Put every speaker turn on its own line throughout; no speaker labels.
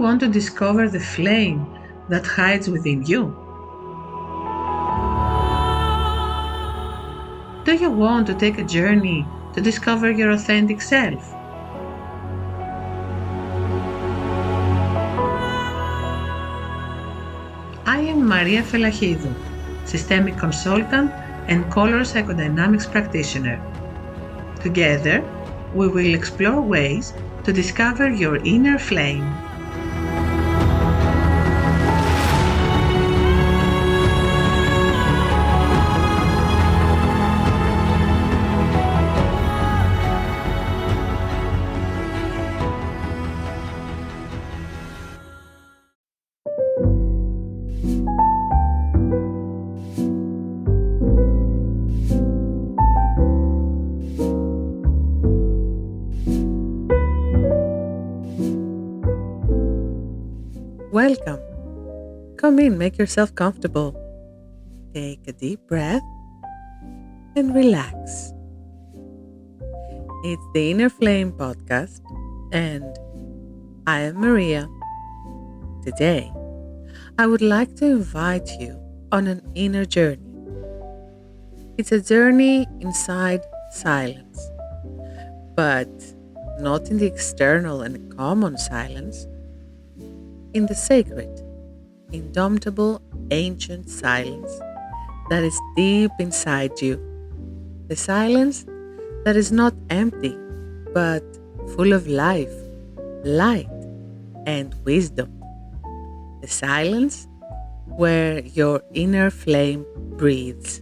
want to discover the flame that hides within you? Do you want to take a journey to discover your authentic self? I am Maria Felachidou, systemic consultant and color psychodynamics practitioner. Together, we will explore ways to discover your inner flame. Welcome. Come in, make yourself comfortable. Take a deep breath and relax. It's the Inner Flame podcast, and I am Maria. Today, I would like to invite you on an inner journey. It's a journey inside silence, but not in the external and common silence, in the sacred, indomitable, ancient silence that is deep inside you. The silence that is not empty, but full of life, light, and wisdom. The silence where your inner flame breathes.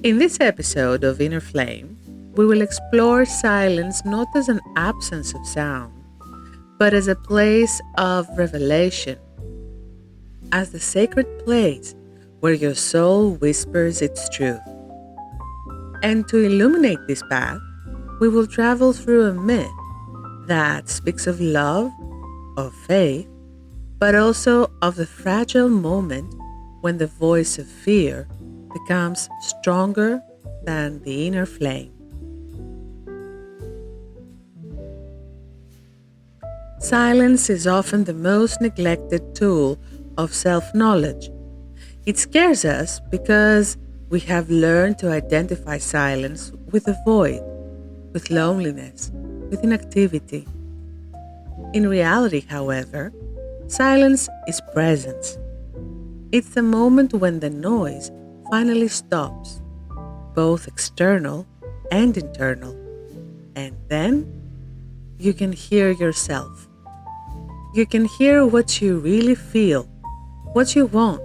In this episode of Inner Flame, we will explore silence not as an absence of sound, but as a place of revelation, as the sacred place where your soul whispers its truth. And to illuminate this path, we will travel through a myth that speaks of love, of faith, but also of the fragile moment when the voice of fear becomes stronger than the inner flame. Silence is often the most neglected tool of self-knowledge. It scares us because we have learned to identify silence with a void, with loneliness, with inactivity. In reality, however, silence is presence. It's the moment when the noise finally stops, both external and internal, and then you can hear yourself. You can hear what you really feel, what you want,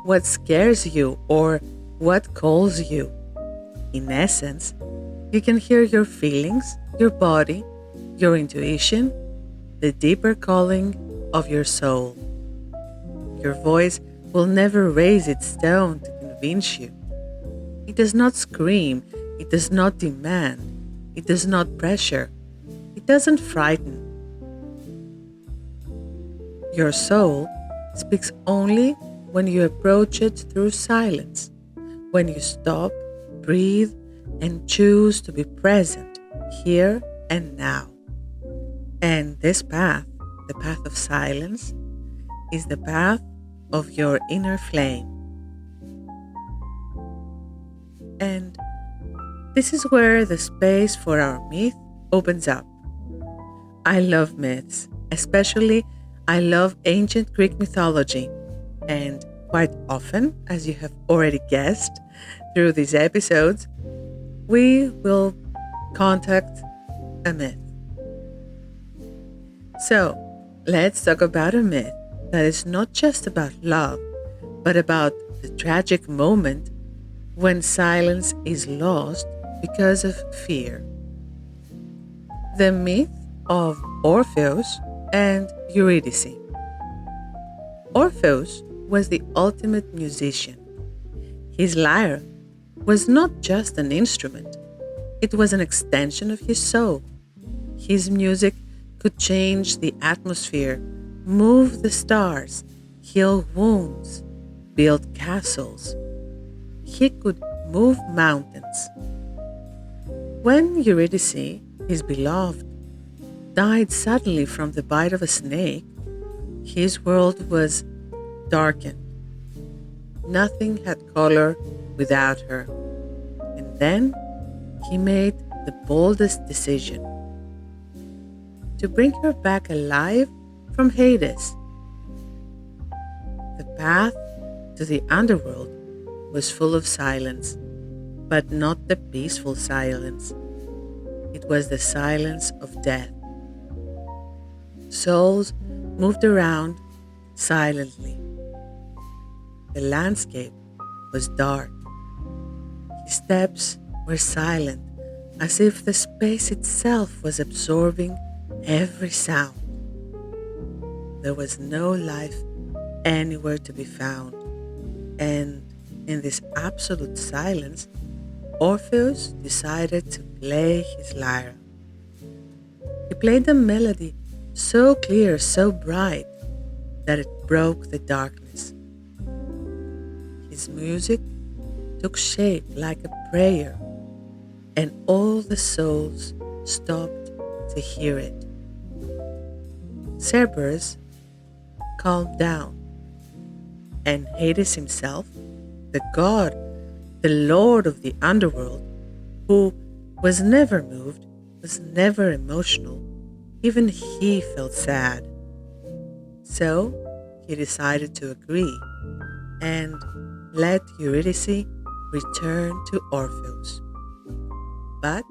what scares you, or what calls you. In essence, you can hear your feelings, your body, your intuition, the deeper calling of your soul. Your voice will never raise its tone to convince you. It does not scream, it does not demand, it does not pressure, it doesn't frighten. Your soul speaks only when you approach it through silence, when you stop, breathe, and choose to be present here and now. And this path, the path of silence, is the path of your inner flame. And this is where the space for our myth opens up. I love myths, especially I love ancient Greek mythology, and quite often, as you have already guessed through these episodes, we will contact a myth. So, let's talk about a myth that is not just about love, but about the tragic moment when silence is lost because of fear. The myth of Orpheus and Eurydice. Orpheus was the ultimate musician. His lyre was not just an instrument, it was an extension of his soul. His music could change the atmosphere, move the stars, heal wounds, build castles. He could move mountains. When Eurydice, his beloved, died suddenly from the bite of a snake, his world was darkened. Nothing had color without her. And then he made the boldest decision to bring her back alive from Hades. The path to the underworld was full of silence, but not the peaceful silence. It was the silence of death. Souls moved around silently. The landscape was dark. His steps were silent, as if the space itself was absorbing every sound. There was no life anywhere to be found, and in this absolute silence, Orpheus decided to play his lyre. He played a melody so clear, so bright, that it broke the darkness. His music took shape like a prayer, and all the souls stopped to hear it. Cerberus calmed down, and Hades himself, the god, the lord of the underworld, who was never moved, was never emotional, even he felt sad. So he decided to agree and let Eurydice return to Orpheus. But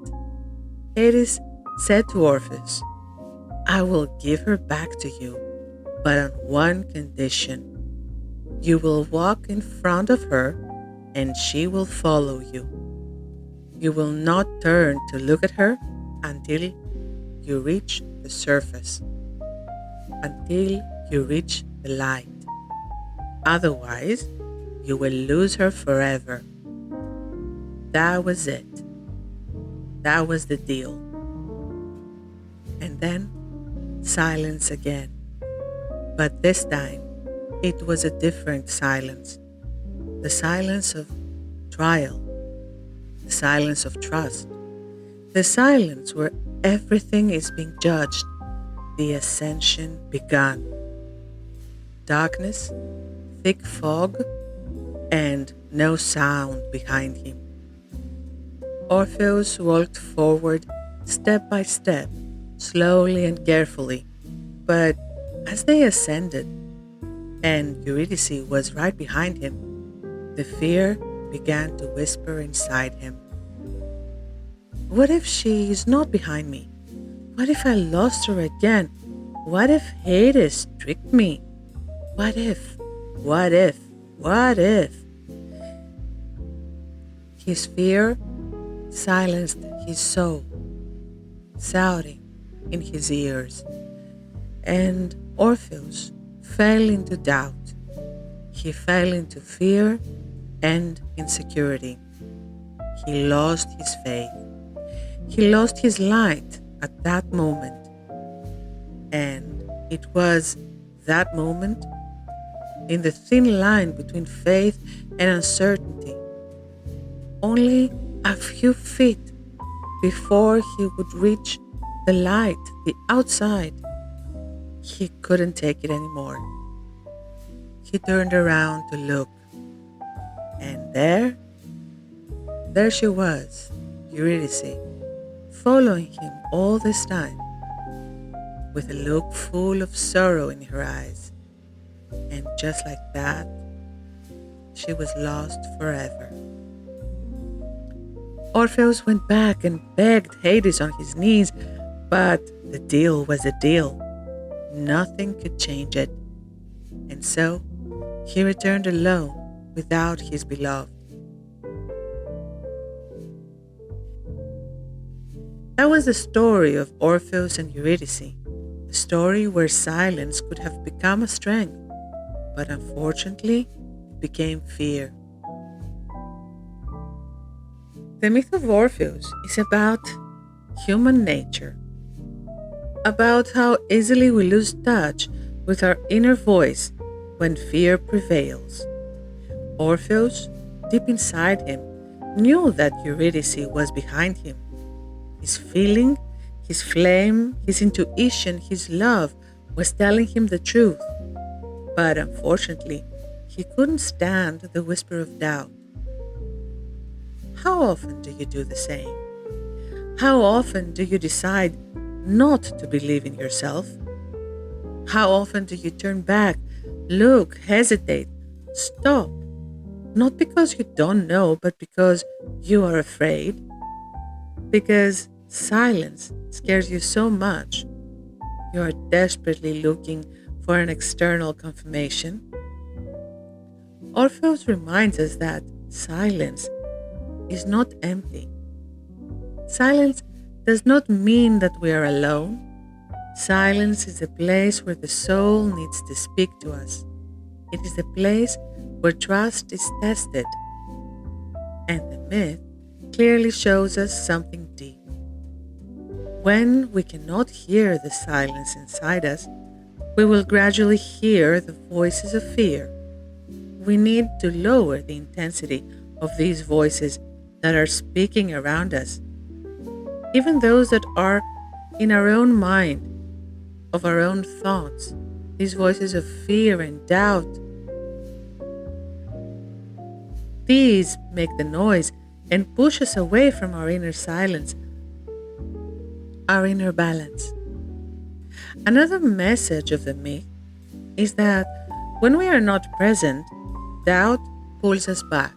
Hades said to Orpheus, "I will give her back to you, but on one condition. You will walk in front of her and she will follow you. You will not turn to look at her until you reach the surface, until you reach the light. Otherwise, you will lose her forever." That was it. That was the deal. And then silence again. But this time, it was a different silence. The silence of trial. The silence of trust. The silence where everything is being judged. The ascension began. Darkness, thick fog, and no sound behind him. Orpheus walked forward step by step, slowly and carefully. But as they ascended, and Eurydice was right behind him, the fear began to whisper inside him. What if she is not behind me? What if I lost her again? What if Hades tricked me? What if? What if? What if? His fear silenced his soul, shouting in his ears, and Orpheus fell into doubt. He fell into fear and insecurity. He lost his faith. He lost his light at that moment. And it was that moment, in the thin line between faith and uncertainty, only a few feet before he would reach the light, the outside, he couldn't take it anymore. He turned around to look, and there she was, Eurydice, following him all this time, with a look full of sorrow in her eyes. And just like that, she was lost forever. Orpheus went back and begged Hades on his knees, but the deal was a deal. Nothing could change it. And so he returned alone without his beloved. That was the story of Orpheus and Eurydice, a story where silence could have become a strength, but unfortunately it became fear. The myth of Orpheus is about human nature, about how easily we lose touch with our inner voice when fear prevails. Orpheus, deep inside him, knew that Eurydice was behind him. His feeling His flame, his intuition, his love was telling him the truth. But unfortunately, he couldn't stand the whisper of doubt. How often do you do the same? How often do you decide not to believe in yourself? How often do you turn back, look, hesitate, stop? Not because you don't know, but because you are afraid. Because silence scares you so much. You are desperately looking for an external confirmation. Orpheus reminds us that silence is not empty. Silence does not mean that we are alone. Silence is a place where the soul needs to speak to us. It is a place where trust is tested. And the myth clearly shows us something deep. When we cannot hear the silence inside us, we will gradually hear the voices of fear. We need to lower the intensity of these voices that are speaking around us, even those that are in our own mind, of our own thoughts, these voices of fear and doubt. These make the noise and push us away from our inner silence, our inner balance. Another message of the myth is that when we are not present, doubt pulls us back.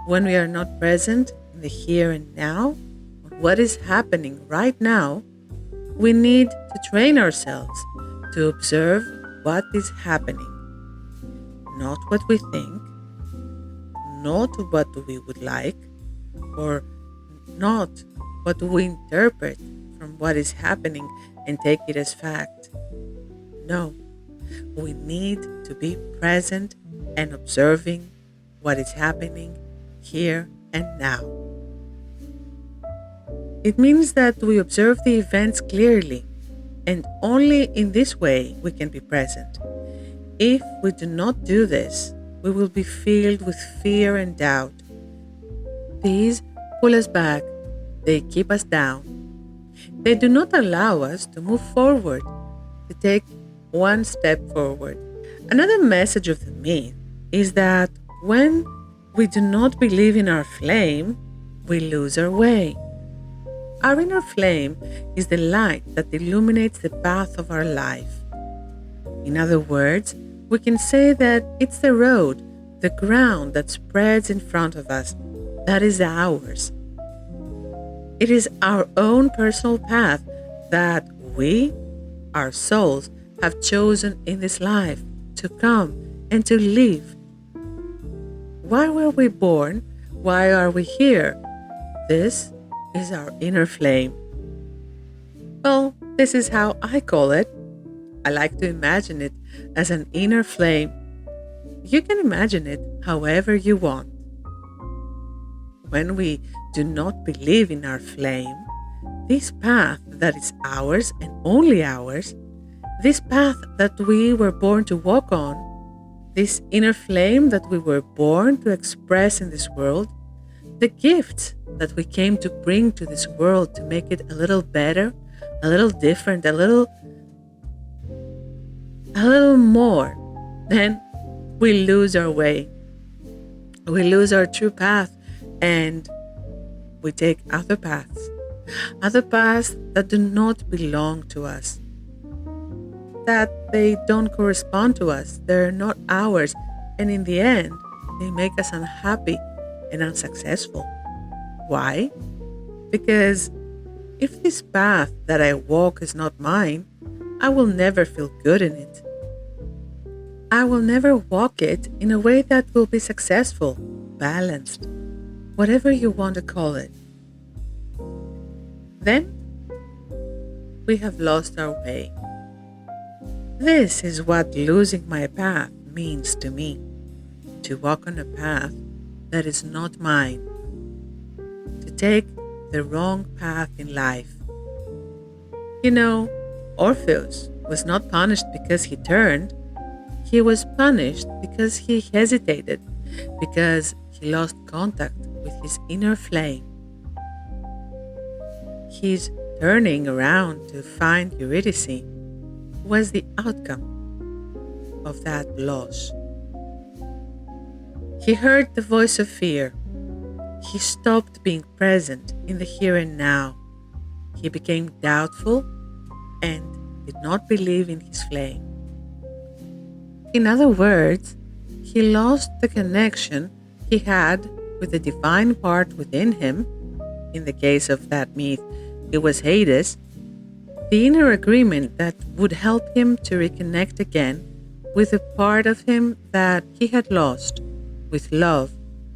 When we are not present in the here and now, on what is happening right now, we need to train ourselves to observe what is happening. Not what we think, not what we would like, or not what we interpret from what is happening and take it as fact. No, we need to be present and observing what is happening here and now. It means that we observe the events clearly, and only in this way we can be present. If we do not do this, we will be filled with fear and doubt. These pull us back, they keep us down. They do not allow us to move forward, to take one step forward. Another message of the myth is that when we do not believe in our flame, we lose our way. Our inner flame is the light that illuminates the path of our life. In other words, we can say that it's the road, the ground that spreads in front of us, that is ours. It is our own personal path that we, our souls, have chosen in this life to come and to live. Why were we born? Why are we here? This is our inner flame. Well, this is how I call it. I like to imagine it as an inner flame. You can imagine it however you want. When we do not believe in our flame, this path that is ours and only ours, this path that we were born to walk on, this inner flame that we were born to express in this world, the gifts that we came to bring to this world to make it a little better, a little different, a little more, then we lose our way. We lose our true path and we take other paths that do not belong to us, that they don't correspond to us, they're not ours, and in the end, they make us unhappy and unsuccessful. Why? Because if this path that I walk is not mine, I will never feel good in it. I will never walk it in a way that will be successful, balanced, whatever you want to call it. Then we have lost our way. This is what losing my path means to me. To walk on a path that is not mine. To take the wrong path in life. You know, Orpheus was not punished because he turned. He was punished because he hesitated, because he lost contact with his inner flame. His turning around to find Eurydice was the outcome of that loss. He heard the voice of fear. He stopped being present in the here and now. He became doubtful and did not believe in his flame. In other words, he lost the connection he had with the divine part within him. In the case of that myth, it was Hades, the inner agreement that would help him to reconnect again with a part of him that he had lost, with love,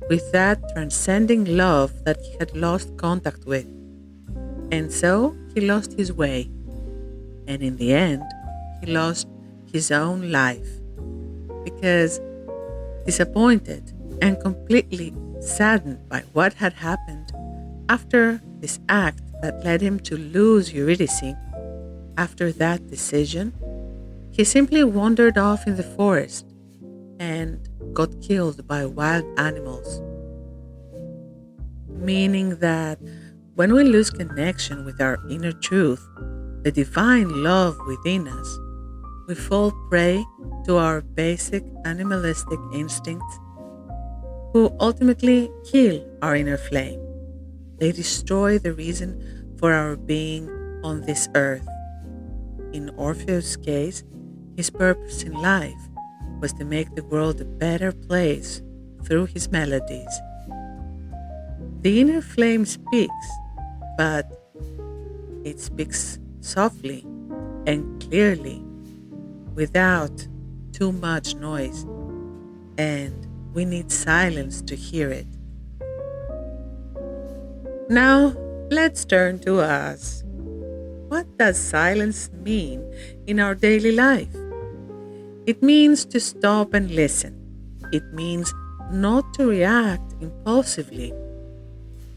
with that transcending love that he had lost contact with. And so he lost his way. And in the end, he lost his own life. Because disappointed and completely saddened by what had happened after this act that led him to lose Eurydice, after that decision, he simply wandered off in the forest and got killed by wild animals. Meaning that when we lose connection with our inner truth, the divine love within us, we fall prey to our basic animalistic instincts, who ultimately kill our inner flame. They destroy the reason for our being on this earth. In Orpheus' case, his purpose in life was to make the world a better place through his melodies. The inner flame speaks, but it speaks softly and clearly, without too much noise, and we need silence to hear it. Now, let's turn to us. What does silence mean in our daily life? It means to stop and listen. It means not to react impulsively,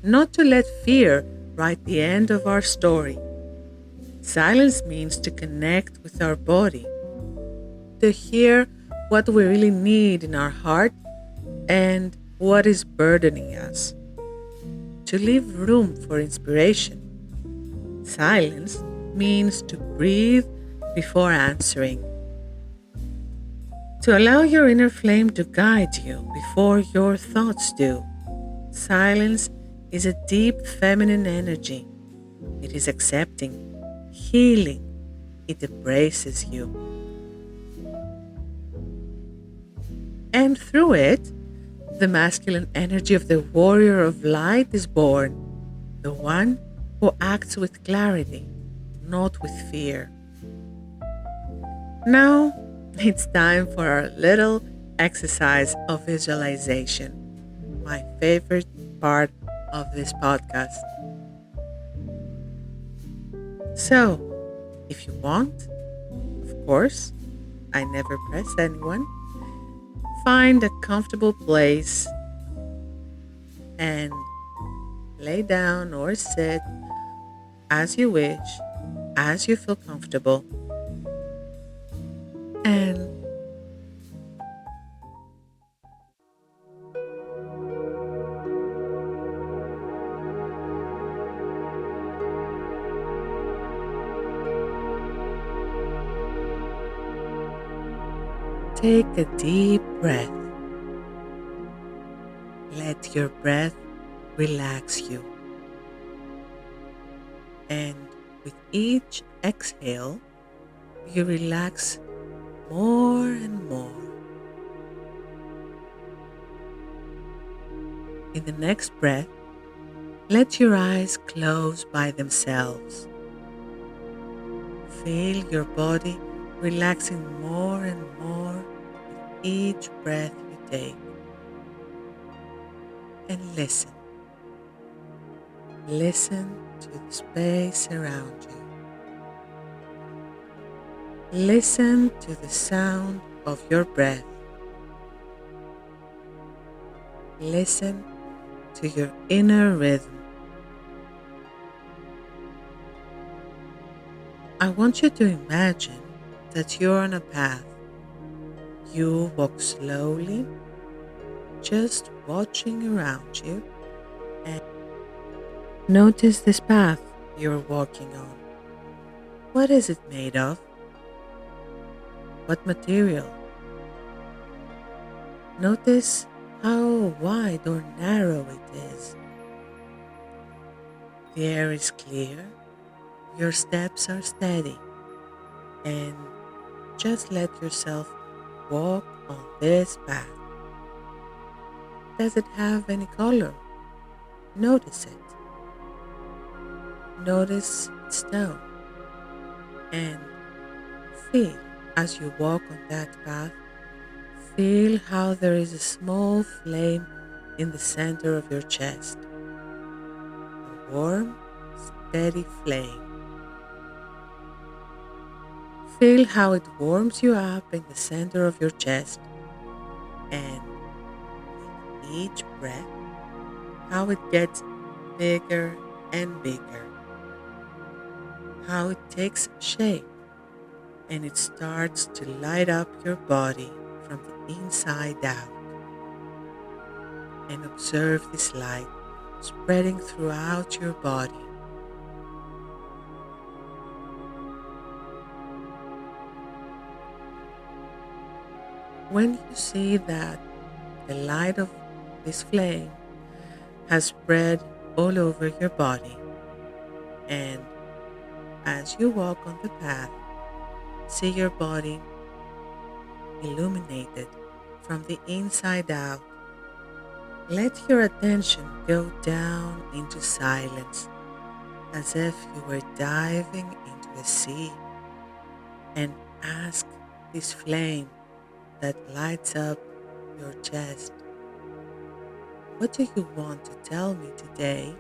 not to let fear write the end of our story. Silence means to connect with our body, to hear what we really need in our heart and what is burdening us, to leave room for inspiration. Silence means to breathe before answering, to allow your inner flame to guide you before your thoughts do. Silence is a deep feminine energy. It is accepting, healing. It embraces you. And through it, the masculine energy of the warrior of light is born, the one who acts with clarity, not with fear. Now, it's time for our little exercise of visualization, my favorite part of this podcast. So, if you want, of course, I never press anyone, find a comfortable place and lay down or sit as you wish, as you feel comfortable. And take a deep breath. Let your breath relax you. And with each exhale, you relax more and more. In the next breath, let your eyes close by themselves. Feel your body relaxing more and more with each breath you take. And listen. Listen to the space around you. Listen to the sound of your breath. Listen to your inner rhythm. I want you to imagine that you're on a path. You walk slowly, just watching around you, and notice this path you're walking on. What is it made of? What material? Notice how wide or narrow it is. The air is clear, your steps are steady, and just let yourself walk on this path. Does it have any color? Notice it. Notice its tone and feel as you walk on that path. Feel how there is a small flame in the center of your chest. A warm, steady flame. Feel how it warms you up in the center of your chest, and with each breath, how it gets bigger and bigger. How it takes shape and it starts to light up your body from the inside out. And observe this light spreading throughout your body. When you see that the light of this flame has spread all over your body, and as you walk on the path, see your body illuminated from the inside out. Let your attention go down into silence as if you were diving into a sea, and ask this flame that lights up your chest, what do you want to tell me today?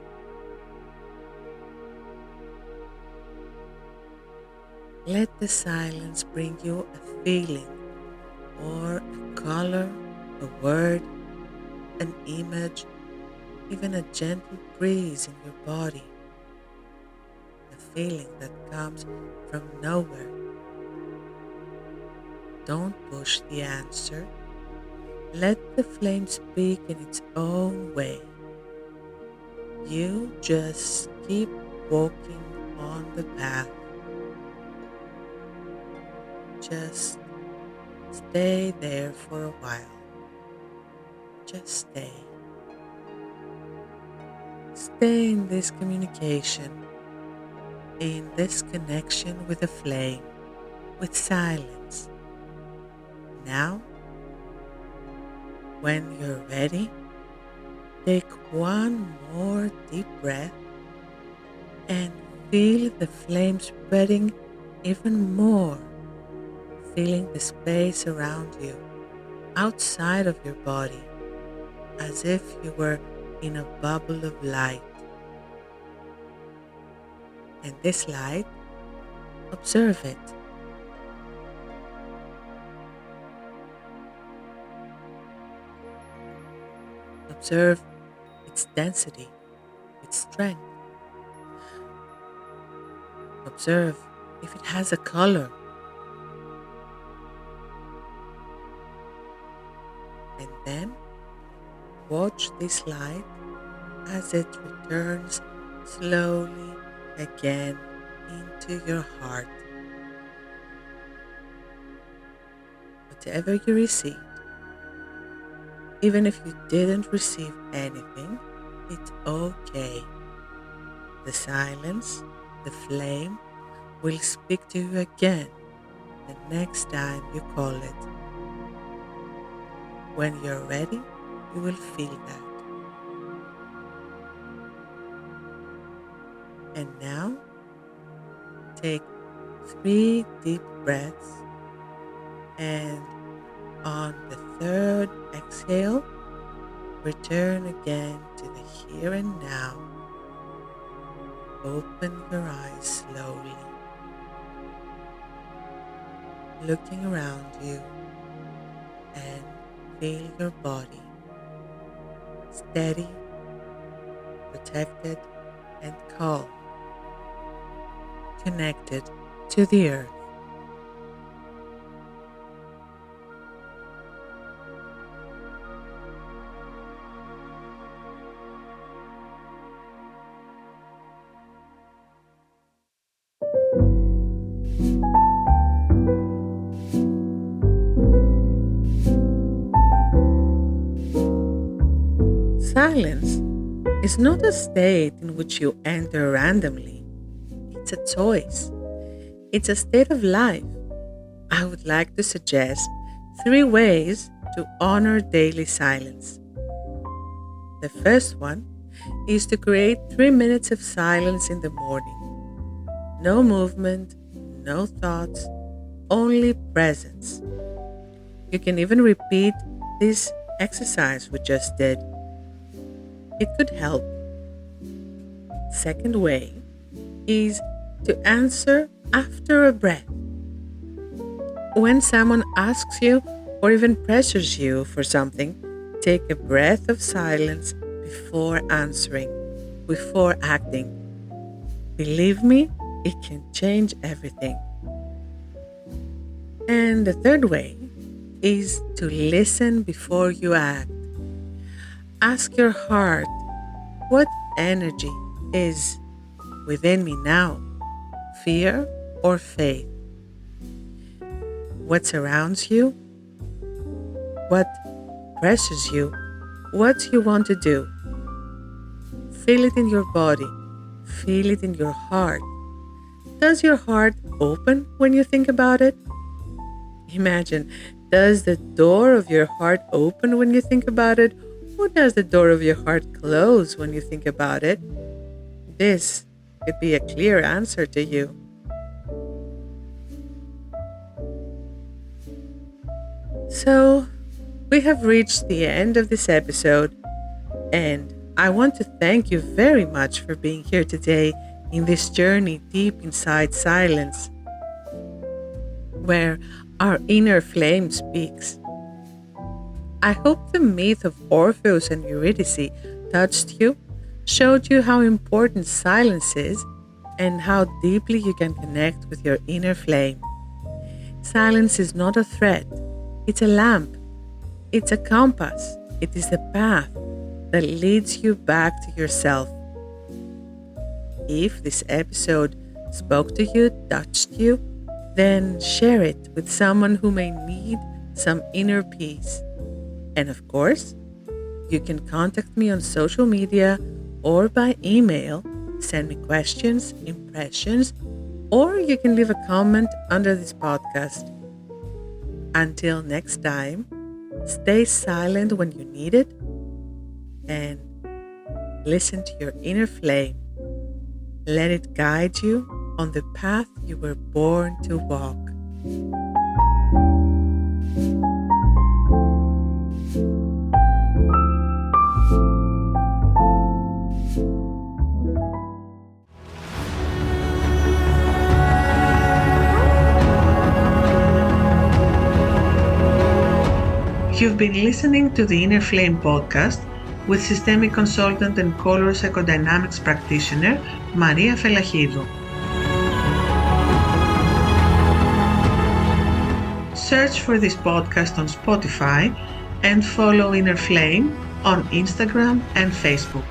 Let the silence bring you a feeling or a color, a word, an image, even a gentle breeze in your body, a feeling that comes from nowhere. Don't push the answer. Let the flame speak in its own way. You just keep walking on the path. Just stay there for a while. Just stay. Stay in this communication, in this connection with the flame, with silence. Now, when you're ready, take one more deep breath and feel the flame spreading even more, feeling the space around you, outside of your body, as if you were in a bubble of light. And this light, observe it. Observe its density, its strength. Observe if it has a color. And then watch this light as it returns slowly again into your heart. Whatever you received, even if you didn't receive anything, it's okay. The silence, the flame, will speak to you again the next time you call it. When you're ready, you will feel that. And now, take 3 deep breaths, and on the third exhale, return again to the here and now. Open your eyes slowly, looking around you, and feel your body steady, protected, and calm, connected to the earth. Silence is not a state in which you enter randomly. It's a choice. It's a state of life. I would like to suggest 3 ways to honor daily silence. The first one is to create 3 minutes of silence in the morning. No movement, no thoughts, only presence. You can even repeat this exercise we just did. It could help. Second way is to answer after a breath. When someone asks you or even pressures you for something, take a breath of silence before answering, before acting. Believe me, it can change everything. And the third way is to listen before you act. Ask your heart, what energy is within me now? Fear or faith? What surrounds you? What pressures you? What you want to do? Feel it in your body. Feel it in your heart. Does your heart open when you think about it? Imagine, does the door of your heart open when you think about it? Or does the door of your heart close when you think about it? This could be a clear answer to you. So, we have reached the end of this episode, and I want to thank you very much for being here today in this journey deep inside silence, where our inner flame speaks. I hope the myth of Orpheus and Eurydice touched you, showed you how important silence is, and how deeply you can connect with your inner flame. Silence is not a threat, it's a lamp, it's a compass, it is the path that leads you back to yourself. If this episode spoke to you, touched you, then share it with someone who may need some inner peace. And of course, you can contact me on social media or by email, send me questions, impressions, or you can leave a comment under this podcast. Until next time, stay silent when you need it and listen to your inner flame. Let it guide you on the path you were born to walk. You've been listening to the Inner Flame podcast with systemic consultant and color psychodynamics practitioner Maria Felachidou. Search for this podcast on Spotify and follow Inner Flame on Instagram and Facebook.